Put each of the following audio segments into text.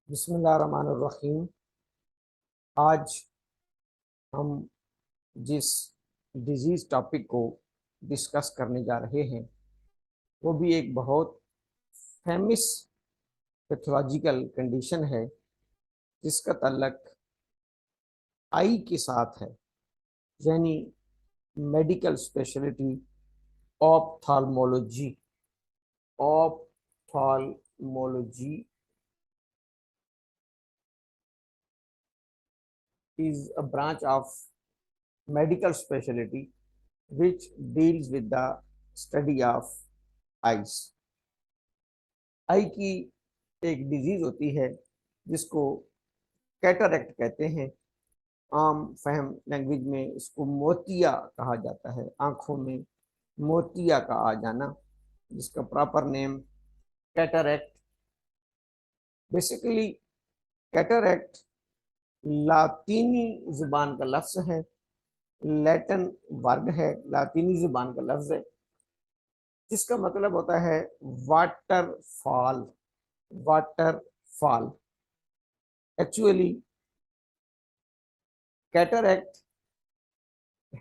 बिस्मिल्लाहिर्रहमानिर्रहीम। आज हम जिस डिजीज़ टॉपिक को डिस्कस करने जा रहे हैं वो भी एक बहुत फेमस पैथोलॉजिकल कंडीशन है जिसका ताल्लुक आई के साथ है, यानी medical speciality ophthalmology. Ophthalmology is a branch of medical specialty which deals with the study of eyes। आई की एक डिजीज होती है जिसको कैटरैक्ट कहते हैं। आम फहम लैंग्वेज में इसको मोतिया कहा जाता है, आंखों में मोतिया का आ जाना, जिसका proper name cataract. Basically cataract लातीनी जुबान का लफ्ज है, लैटिन वर्ग है, लातीनी जुबान का लफ्ज है जिसका मतलब होता है वाटरफॉल। वाटरफॉल एक्चुअली कैटरैक्ट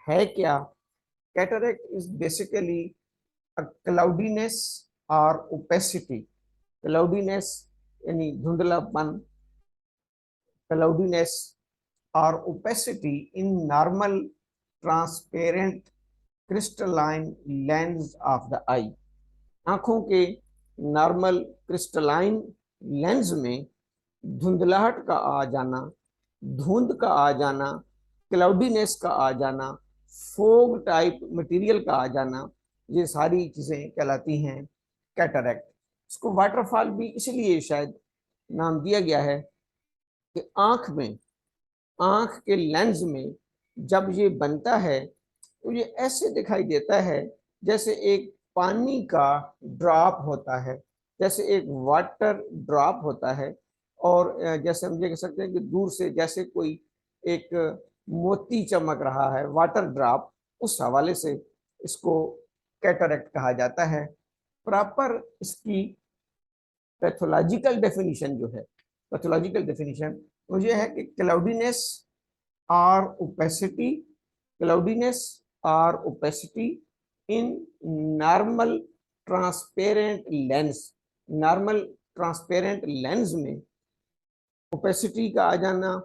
है क्या? Cataract is basically a cloudiness और ओपेसिटी। क्लाउडीनेस यानी धुंधलापन, क्लाउडीनेस और opacity in normal transparent crystalline lens of the eye. आंखों के नॉर्मल क्रिस्टलाइन लेंस में धुंधलाहट का आ जाना, धुंध का आ जाना, क्लाउडीनेस का आ जाना, फोग टाइप मटेरियल का आ जाना, ये सारी चीजें कहलाती हैं कैटरैक्ट। इसको वाटरफॉल भी इसलिए शायद नाम दिया गया है कि आंख में, आंख के लेंस में जब ये बनता है तो ये ऐसे दिखाई देता है जैसे एक पानी का ड्रॉप होता है, जैसे एक वाटर ड्रॉप होता है। और जैसे हम ये कह सकते हैं कि दूर से जैसे कोई एक मोती चमक रहा है, वाटर ड्रॉप, उस हवाले से इसको कैटरैक्ट कहा जाता है। प्रॉपर इसकी पैथोलॉजिकल डेफिनेशन जो है, पैथोलॉजिकल डेफिनेशन वो ये है कि क्लाउडीनेस और ओपेसिटी, क्लाउडीनेस और opacity in normal transparent lens. Normal transparent lens में ओपेसिटी का आ जाना,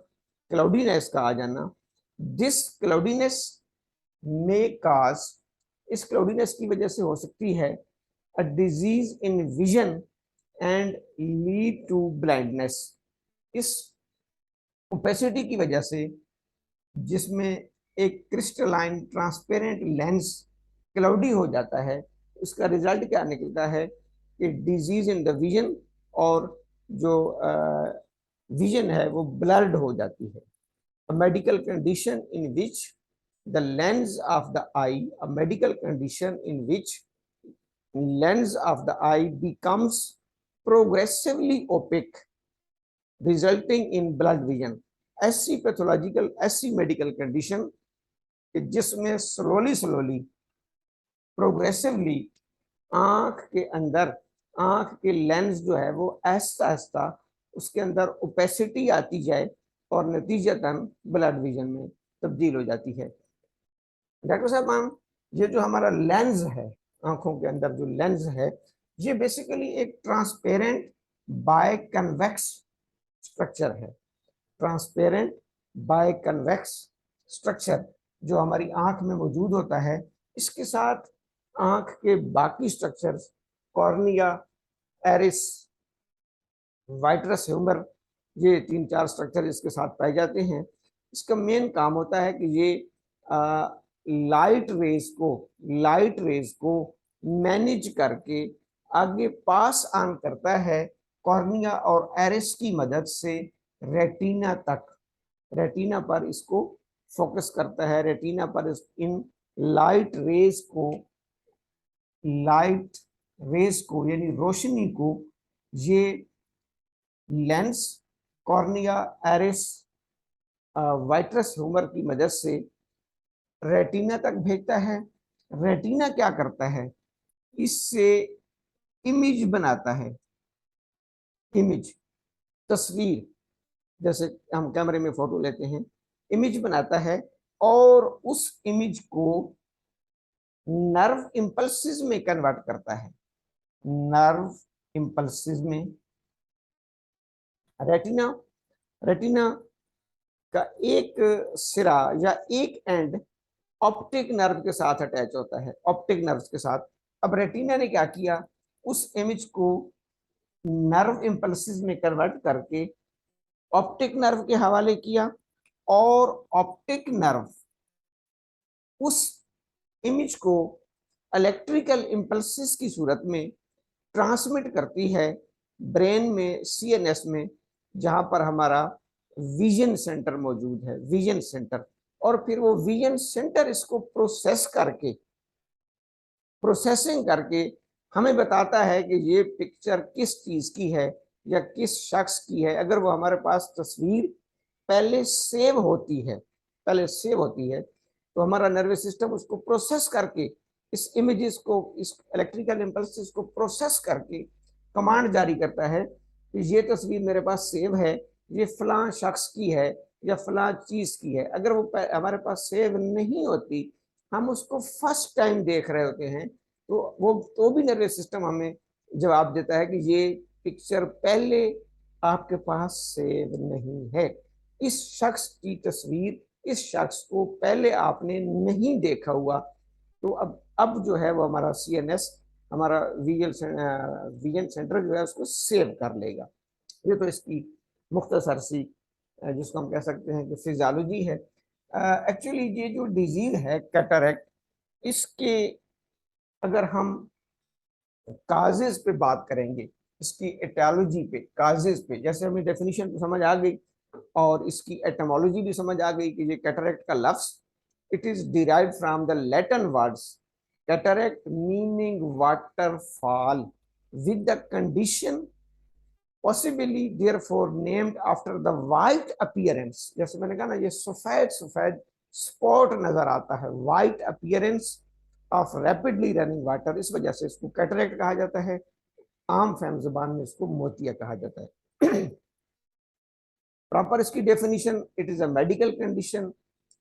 क्लाउडीनेस का आ जाना। दिस क्लाउडीनेस में काज, इस क्लाउडीनेस की वजह से हो सकती है a disease in vision and lead to blindness. इस ओपेसिटी की वजह से, जिसमें एक क्रिस्टलाइन ट्रांसपेरेंट लेंस क्लाउडी हो जाता है, उसका रिजल्ट क्या निकलता है कि डिजीज इन द विजन, और जो विजन है वो ब्लर्ड हो जाती है। A medical condition in which the lens of the eye, a medical condition in which lens of the eye becomes progressively opaque resulting in blood vision। ऐसी pathological, ऐसी medical condition जिसमें slowly slowly, progressively आंख के अंदर, आंख के lens जो है वो आहिस्ता आहिस्ता उसके अंदर ओपेसिटी आती जाए और नतीजतन ब्लड विजन में तब्दील हो जाती है। डॉक्टर साहब, हम ये जो हमारा लेंस है, आंखों के अंदर जो लेंस है, ये बेसिकली एक ट्रांसपेरेंट बाय कन्वेक्स स्ट्रक्चर है। ट्रांसपेरेंट बाय कन्वेक्स स्ट्रक्चर जो हमारी आंख में मौजूद होता है, इसके साथ आंख के बाकी structures, cornea, iris, vitreous humour, ये 3-4 स्ट्रक्चर इसके साथ पाए जाते हैं। इसका मेन काम होता है कि ये लाइट रेज को मैनेज करके आगे पास ऑन करता है कॉर्निया और एरिस की मदद से रेटिना तक। रेटिना पर इसको फोकस करता है, रेटिना पर इन लाइट रेज को यानी रोशनी को ये lens, cornea, iris, vitreous humour की मदद से रेटिना तक भेजता है। रेटिना क्या करता है? इससे इमेज बनाता है। इमेज तस्वीर, जैसे हम कैमरे में फोटो लेते हैं, इमेज बनाता है और उस इमेज को नर्व इंपल्सिस में कन्वर्ट करता है। नर्व इंपल्सिस में रेटिना, रेटिना का एक सिरा या एक एंड ऑप्टिक नर्व के साथ अटैच होता है, ऑप्टिक नर्व के साथ। अब रेटिना ने क्या किया, उस इमेज को नर्व इंपल्सिस में कन्वर्ट करके ऑप्टिक नर्व के हवाले किया और ऑप्टिक नर्व उस इमेज को इलेक्ट्रिकल इंपल्सिस की सूरत में ट्रांसमिट करती है ब्रेन में, सीएनएस में, जहां पर हमारा विजन सेंटर मौजूद है, विजन सेंटर। और फिर वो विजन सेंटर इसको प्रोसेसिंग करके हमें बताता है कि ये पिक्चर किस चीज की है या किस शख्स की है। अगर वो हमारे पास तस्वीर पहले सेव होती है, पहले सेव होती है, तो हमारा नर्वस सिस्टम उसको प्रोसेस करके इस इमेजेस को, इस इलेक्ट्रिकल इम्पल्सेस को प्रोसेस करके कमांड जारी करता है कि ये तस्वीर मेरे पास सेव है, ये फलां शख्स की है या फलां चीज की है। अगर वो हमारे पास सेव नहीं होती, हम उसको फर्स्ट टाइम देख रहे होते हैं, तो भी नर्वस सिस्टम हमें जवाब देता है कि ये पिक्चर पहले आपके पास सेव नहीं है, इस शख्स की तस्वीर, इस शख्स को पहले आपने नहीं देखा हुआ। तो अब जो है वो हमारा सीएनएस, हमारा विजन सेंटर जो है उसको सेव कर लेगा। ये तो इसकी मुख्तसर सी जिसको हम कह सकते हैं कि फिजियोलॉजी है। एक्चुअली ये जो डिजीज है कैटरेक्ट, इसके अगर हम काजेज पे बात करेंगे, इसकी एटियोलॉजी पे, काजेज पे, जैसे हमें डेफिनेशन तो समझ आ गई और इसकी एटमोलॉजी भी समझ आ गई कि ये कैटरेक्ट का लफ्ज, it is derived from the Latin words cataract meaning waterfall with the condition possibly therefore named after the white appearance। जैसे मैंने कहा ना, ये सफेद सफेद स्पॉट नजर आता है, white appearance of rapidly running water, इस वजह से इसको कैटरेक्ट कहा जाता है। आम फैम जुबान में इसको मोतिया कहा जाता है। प्रॉपर इसकी definition, it is a medical condition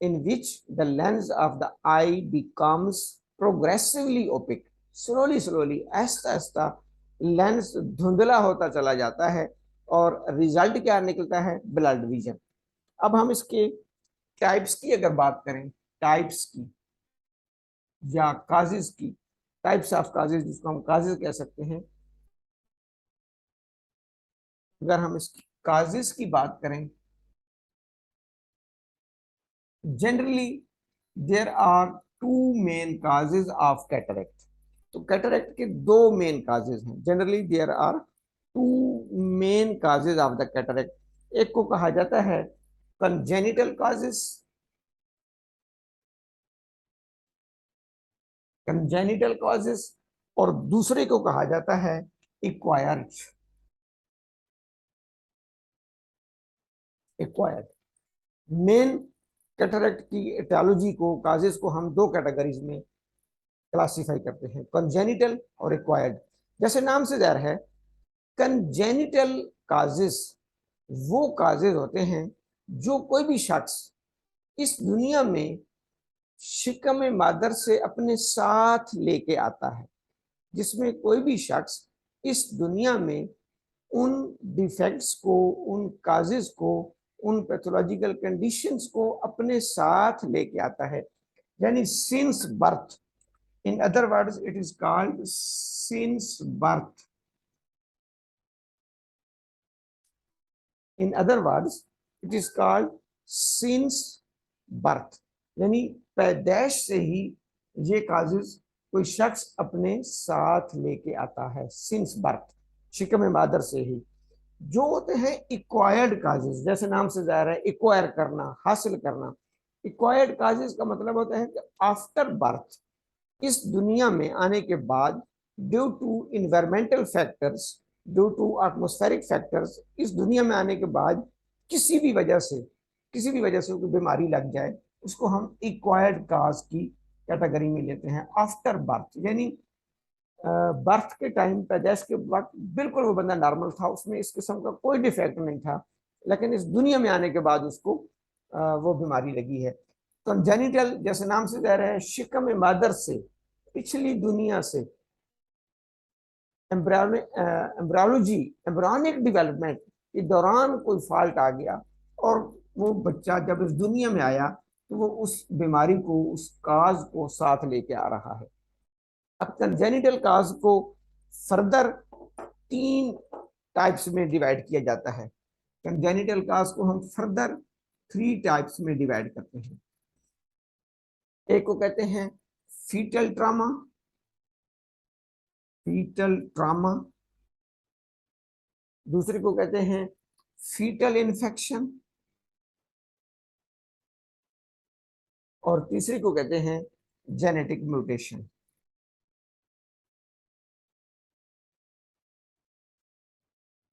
in which the lens of the I becomes progressively OPEC. Slowly slowly, Aahista Aahista lens धुंधला होता चला जाता है और रिजल्ट क्या निकलता है, ब्लड विजन। अब हम इसके टाइप्स की अगर बात करें, टाइप्स की या काजेज की, टाइप्स ऑफ काजेज जिसको हम काजेज कह सकते हैं, अगर हम इसकी काजेज की बात करें, generally there are two main causes of cataract. तो कैटरेक्ट के दो मेन काजेज हैं। Generally there are two main causes of the cataract. एक को कहा जाता है कंजेनिटल काजेज, कंजेनिटल कॉजेस, और दूसरे को कहा जाता है एक्वायर्ड, एक्वायर्ड। मेन कैटरेक्ट की एटियोलॉजी को, काजेस को हम दो कैटेगरीज में क्लासिफाई करते हैं, कंजेनिटल और एक्वायर्ड। जैसे नाम से जाहिर है, कंजेनिटल काजेस वो काजेस होते हैं जो कोई भी शख्स इस दुनिया में शिकम मादर से अपने साथ लेके आता है, जिसमें कोई भी शख्स इस दुनिया में उन डिफेक्ट्स को, उन काजेस को, उन पैथोलॉजिकल कंडीशंस को अपने साथ लेके आता है, यानी since birth. In other words it is called since birth. In other words it is called since birth, यानी पैदाइश से ही ये काजेस कोई शख्स अपने साथ लेके आता है, सिंस बर्थ, शिकम मादर से ही। जो होते हैं इक्वायर्ड काजेस, जैसे नाम से जाहिर है, इक्वायर करना, हासिल करना। इक्वायर्ड काजेस का मतलब होता है कि आफ्टर बर्थ, इस दुनिया में आने के बाद, due to environmental factors, due to atmospheric factors, इस दुनिया में आने के बाद किसी भी वजह से, किसी भी वजह से कोई बीमारी लग जाए, उसको हम इक्वायर्ड काज की कैटेगरी में लेते हैं आफ्टर बर्थ। यानी बर्थ के टाइम, पैदाइश के वक्त बिल्कुल वो बंदा नॉर्मल था, उसमें इस किस्म का कोई डिफेक्ट नहीं था, लेकिन इस दुनिया में आने के बाद उसको वो बीमारी लगी है। कंजेनिटल, जैसे नाम से जा रहा है, शिकम मादर से, पिछली दुनिया से, एम्ब्रियोलॉजी, एम्ब्रियोनिक डेवलपमेंट के दौरान कोई फॉल्ट आ गया और वो बच्चा जब इस दुनिया में आया तो वो उस बीमारी को, उस काज को साथ लेके आ रहा है। अब कंजेनिटल काज को फर्दर 3 टाइप्स में डिवाइड किया जाता है। कंजेनिटल काज को हम फर्दर 3 टाइप्स में डिवाइड करते हैं। एक को कहते हैं फीटल ट्रामा, फीटल ट्रामा। दूसरे को कहते हैं फीटल इन्फेक्शन, और तीसरे को कहते हैं जेनेटिक म्यूटेशन।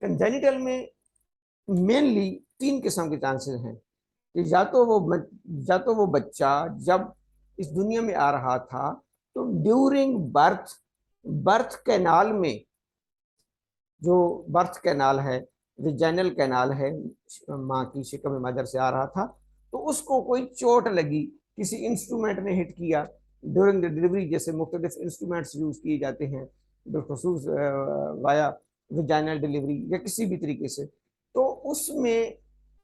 कंजेनिटल में मेनली 3 किस्म के चांसेस हैं कि या तो वो बच्चा जब इस दुनिया में आ रहा था तो ड्यूरिंग बर्थ, बर्थ कैनाल में, जो बर्थ कैनाल है, विजाइनल कैनाल है, माँ की शिकम मदर से आ रहा था, तो उसको कोई चोट लगी, किसी इंस्ट्रूमेंट ने हिट किया ड्यूरिंग द डिलीवरी, जैसे मुख्तलिफ इंस्ट्रूमेंट्स यूज किए जाते हैं बिलखसूस वाया विजाइनल डिलीवरी या किसी भी तरीके से, तो उसमें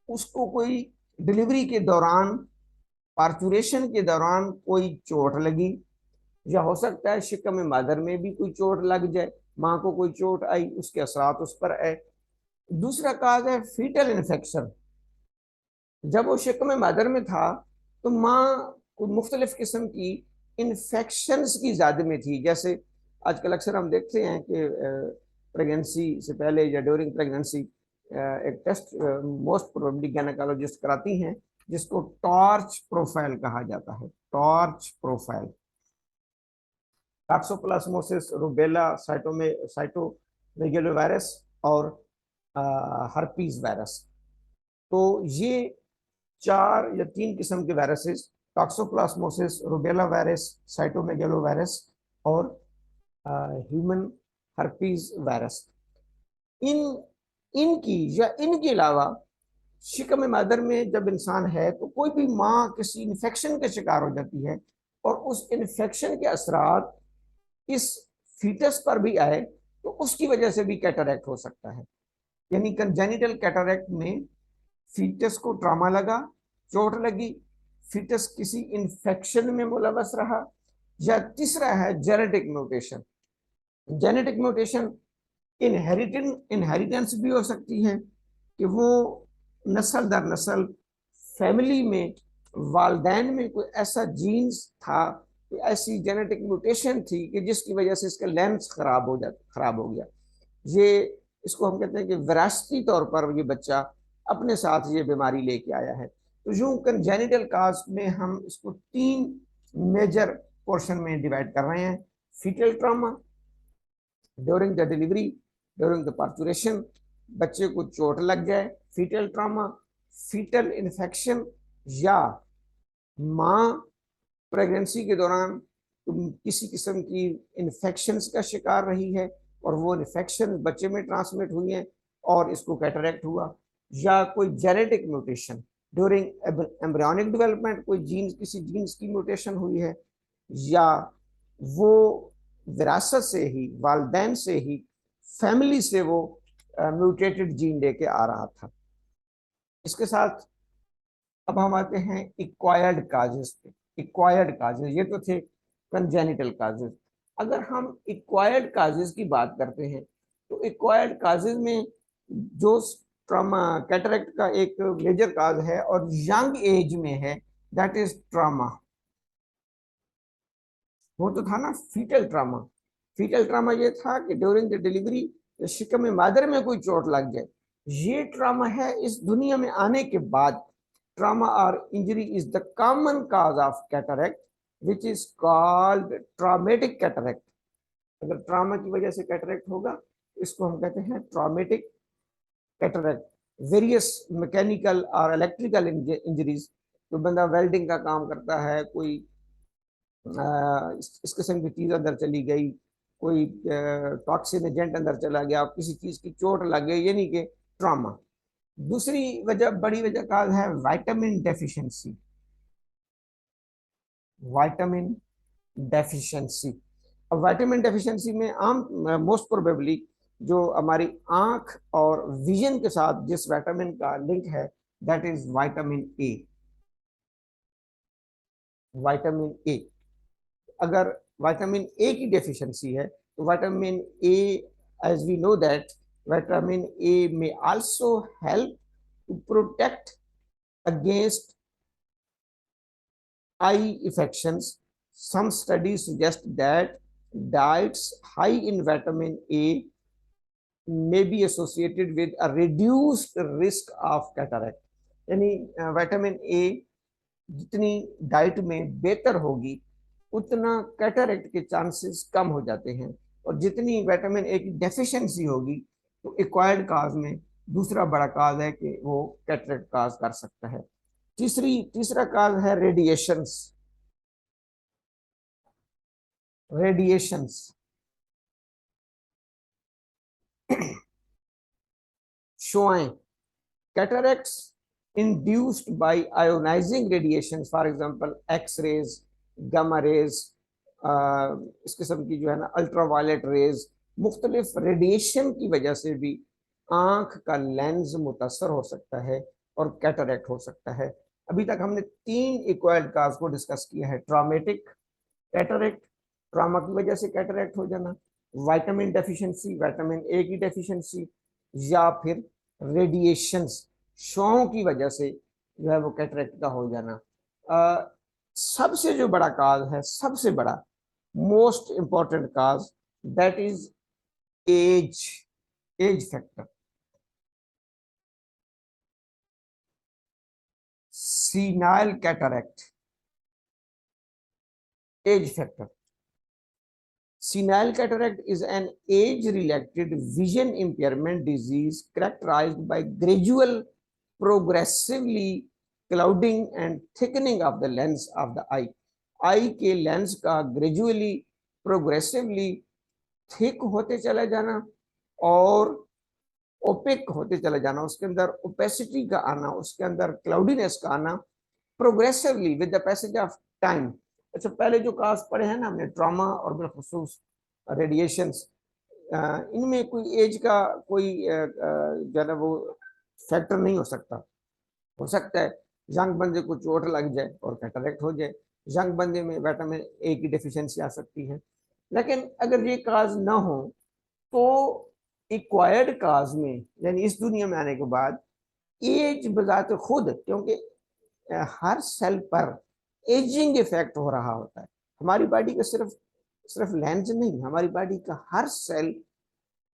उसको कोई डिलीवरी के दौरान, पार्चुरेशन के दौरान कोई चोट लगी, या हो सकता है शिकम मदर में भी कोई चोट लग जाए, माँ को कोई चोट आई, उसके असरात उस पर आए। दूसरा काज है फीटल इन्फेक्शन। जब वो शिकम मदर में था तो माँ को मुख्तलिफ किस्म की इन्फेक्शंस की ज़्यादा में थी, जैसे आजकल अक्सर हम देखते हैं कि प्रेगनेंसी से पहले या ड्यूरिंग प्रेगनेंसी एक टेस्ट मोस्ट प्रोबेबली गायनेकोलॉजिस्ट कराती हैं, जिसको टॉर्च प्रोफाइल कहा जाता है। Torch profile, toxoplasmosis, rubella, cytomegalovirus और हर्पीज वायरस। तो ये 4 या 3 किस्म के viruses, toxoplasmosis, rubella virus, cytomegalovirus और ह्यूमन हर्पीज वायरस, इन इनकी या इनके अलावा शिकम मदर में जब इंसान है तो कोई भी माँ किसी इन्फेक्शन का शिकार हो जाती है और उस इन्फेक्शन के असरात इस फीटस पर भी आए तो उसकी वजह से भी कैटरैक्ट हो सकता है। यानी कंजेनिटल कैटरैक्ट में फीटस को ट्रॉमा लगा, चोट लगी, फीटस किसी इन्फेक्शन में मुलवस रहा, या तीसरा है genetic mutation. Genetic mutation inheritance भी हो सकती है कि वो नस्ल दर नस्ल फैमिली में वालदैन में कोई ऐसा जीन्स था, कोई ऐसी जेनेटिक म्यूटेशन थी कि जिसकी वजह से इसका लेंस खराब हो गया। ये इसको हम कहते हैं कि विरासती तौर पर ये बच्चा अपने साथ ये बीमारी लेके आया है। तो यूं कंजेनिटल काज में हम इसको 3 मेजर पोर्शन में डिवाइड कर रहे हैं। Foetal trauma, during the delivery, during the parturition बच्चे को चोट लग जाए, फीटल ट्रॉमा, फीटल इन्फेक्शन, या माँ प्रेगनेंसी के दौरान किसी किस्म की इन्फेक्शंस का शिकार रही है और वो इन्फेक्शन बच्चे में ट्रांसमिट हुई है और इसको कैटरैक्ट हुआ, या कोई genetic mutation during embryonic development, कोई जीन, किसी जीन्स की म्यूटेशन हुई है, या वो विरासत से ही, वालदैन से ही, फैमिली से वो म्यूटेटेड जीन लेके आ रहा था। इसके साथ अब हम आते हैं इक्वायर्ड काजेस पे। इक्वायर्ड काजेस ये तो थे कंजेनिटल काजेस। अगर हम इक्वायर्ड काजेस की बात करते हैं तो इक्वायर्ड काजेस में जो ट्रॉमा, कैटरैक्ट का एक मेजर काज है और यंग एज में है, दैट इज ट्रॉमा। वो तो था ना फीटल ट्रामा। फीटल ट्रामा ये था कि ड्यूरिंग द डिलीवरी शिकम मदर में कोई चोट लग जाए, ये ट्रामा है इस दुनिया में आने के बाद। ट्रामा और injury is the common cause of cataract which is called traumatic cataract. अगर ट्रामा की वजह से कैटरैक्ट होगा इसको हम कहते हैं ट्रॉमेटिक कैटरैक्ट। वेरियस मैकेनिकल और इलेक्ट्रिकल इंजरीज, तो बंदा वेल्डिंग का काम करता है, कोई इस किस्म की चीज अंदर चली गई, कोई टॉक्सिन एजेंट अंदर चला गया, किसी चीज की चोट लग गई, यानी कि ट्रॉमा। दूसरी वजह, बड़ी वजह का है विटामिन डेफिशिएंसी। Vitamin deficiency. अब विटामिन डेफिशिएंसी में आम मोस्ट प्रोबेबली जो हमारी आंख और विजन के साथ जिस विटामिन का लिंक है, that is vitamin A. Vitamin A, अगर विटामिन ए की डेफिशिएंसी है तो vitamin A, as we know that vitamin A में also help to protect against eye infections. Some studies suggest that diets high in vitamin A may be associated with a reduced risk of cataract. यानी vitamin A जितनी diet में बेहतर होगी उतना cataract के chances कम हो जाते हैं, और जितनी विटामिन ए की डेफिशिएंसी होगी तो एक्वायर्ड काज में दूसरा बड़ा काज है कि वो कैटरेक्ट काज कर सकता है। तीसरा काज है रेडिएशंस। रेडिएशंस शुआएं, cataracts induced by ionizing radiations, for example x-rays, gamma rays, इस किस्म की जो है ना अल्ट्रावायलेट रेज, मुख्तलिफ रेडिएशन की वजह से भी आंख का लेंस मुतासर हो सकता है और कैटरेक्ट हो सकता है। अभी तक हमने 3 इक्वायर्ड काज को डिस्कस किया है। ट्रॉमेटिक कैटरेक्ट, ट्रॉमा की वजह से कैटरेक्ट हो जाना, विटामिन डेफिशिएंसी, विटामिन ए की डेफिशिएंसी, या फिर रेडिएशंस, शॉ की वजह से जो है वो कैटरेक्ट का हो जाना। सबसे जो बड़ा काज है, सबसे बड़ा most important cause, that is age. Age factor, senile cataract, age factor. Senile cataract is an age-related vision impairment disease characterized by gradual, progressively clouding and thickening of the lens of the eye. आई के lens का gradually, progressively thick होते चला जाना और OPEC होते चला जाना, उसके अंदर ओपेसिटी का आना, उसके अंदर क्लाउडीनेस का आना, progressively with the passage of time. अच्छा, पहले जो काज पढ़े हैं ना हमने, ट्रॉमा और बिलखुसूस रेडिएशंस, इनमें कोई एज का कोई जो है ना वो फैक्टर नहीं हो सकता। हो सकता है यंग बंदे को चोट लग जाए और कैटरेक्ट हो जाए, यंग बंदे में विटामिन ए की डेफिशिएंसी आ सकती है। लेकिन अगर ये काज ना हो तो एक्वायर्ड काज में, यानी इस दुनिया में आने के बाद, एज बजाते खुद, क्योंकि हर सेल पर एजिंग इफेक्ट हो रहा होता है। हमारी बॉडी का सिर्फ सिर्फ लेंस नहीं, हमारी बॉडी का हर सेल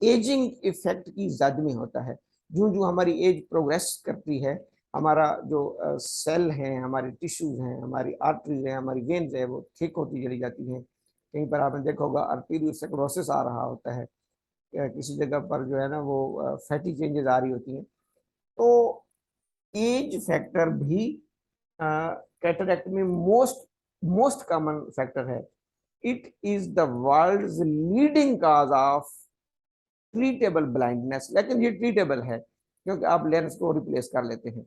एजिंग इफेक्ट की जद में होता है। जो जो हमारी एज प्रोग्रेस करती है, हमारा जो सेल हैं, हमारे टिश्यूज हैं, हमारी आर्टरीज हैं, हमारी वेन्स है, वो थिक होती चली जाती हैं। कहीं पर आपने देखा होगा आर्टेरियोस्क्लेरोसिस आ रहा होता है, किसी जगह पर जो है ना वो फैटी चेंजेस आ रही होती हैं। तो एज फैक्टर भी कैटरेक्ट में मोस्ट मोस्ट कॉमन फैक्टर है। It is the world's leading cause of treatable blindness. लेकिन ये ट्रीटेबल है क्योंकि आप लेंस को रिप्लेस कर लेते हैं।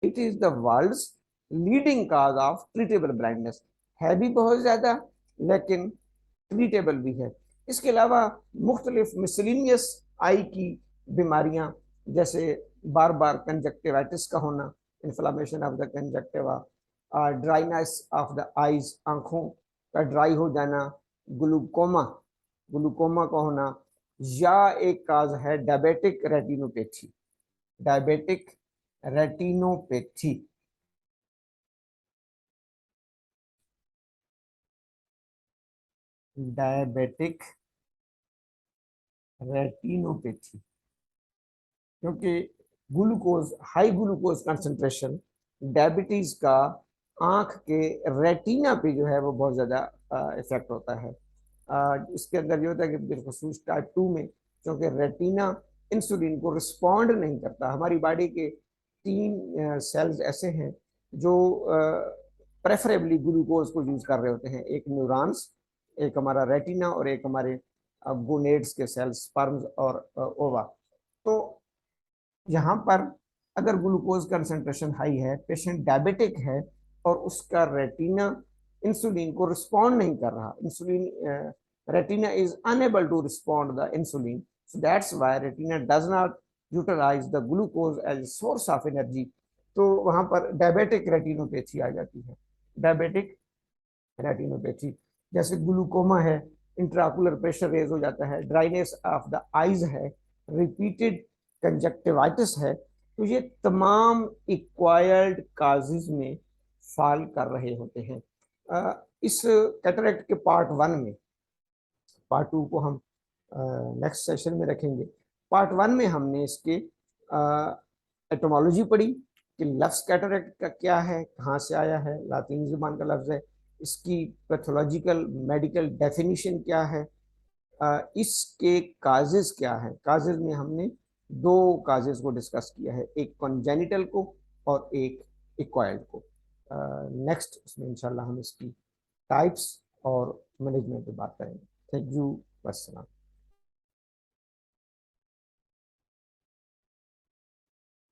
It is the world's leading cause of treatable blindness, है भी बहुत ज्यादा लेकिन ट्रीटेबल भी है। इसके अलावा मुख्तलिफ मिसलिनियस आई की बीमारियां, जैसे बार बार कंजक्टिवाइटिस का होना, inflammation of the conjunctiva, dryness of the eyes, आंखों का ड्राई हो जाना, ग्लूकोमा, ग्लूकोमा का होना, या एक काज है diabetic retinopathy. Diabetic retinopathy, diabetic retinopathy, क्योंकि glucose, high glucose concentration diabetes का आंख के रेटिना पे जो है वो बहुत ज़्यादा इफेक्ट होता है। इसके अंदर ये होता है कि बिलखुसूस टाइप 2 में, क्योंकि रेटिना इंसुलिन को रिस्पॉन्ड नहीं करता। हमारी बॉडी के 3 सेल्स ऐसे हैं जो प्रेफरेबली ग्लूकोज को यूज कर रहे होते हैं। एक न्यूरॉन्स, एक हमारा रेटिना और एक हमारे गोनेड्स के सेल्स, स्पर्म्स और ओवा। तो यहाँ पर अगर ग्लूकोज कंसंट्रेशन हाई है, पेशेंट डायबिटिक है और उसका रेटिना इंसुलिन को रिस्पॉन्ड नहीं कर रहा, insulin retina is unable to respond the insulin, so that's why retina does not utilise the glucose as source of energy. तो वहां पर डायबिटिक रेटिनोपैथी आ जाती है। डायबिटिक रेटिनोपैथी जैसे ग्लूकोमा है, इंट्राकुलर प्रेशर रेज हो जाता है, ड्राइनेस ऑफ द आईज है, रिपीटेड कंजक्टिवाइटिस है, तो ये तमाम इक्वायर्ड काजेज में फॉल कर रहे होते हैं। इस कैटरेक्ट के पार्ट 1 में, पार्ट 2 को हम नेक्स्ट सेशन में रखेंगे। पार्ट 1 में हमने इसके एटोमोलॉजी पढ़ी कि लफ्ज कैटरेक्ट का क्या है, कहाँ से आया है, लातीनी जुबान का लफ्ज है, इसकी पैथोलॉजिकल मेडिकल डेफिनेशन क्या है, इसके काजेज क्या है। काजेज में हमने 2 काजेज को डिस्कस किया है, एक कॉन्जेनिटल को और एक एक्वायर्ड को। नेक्स्ट उसमें इंशाल्लाह हम इसकी टाइप्स और मैनेजमेंट पे बात करेंगे। Thank you, वस्सलाम।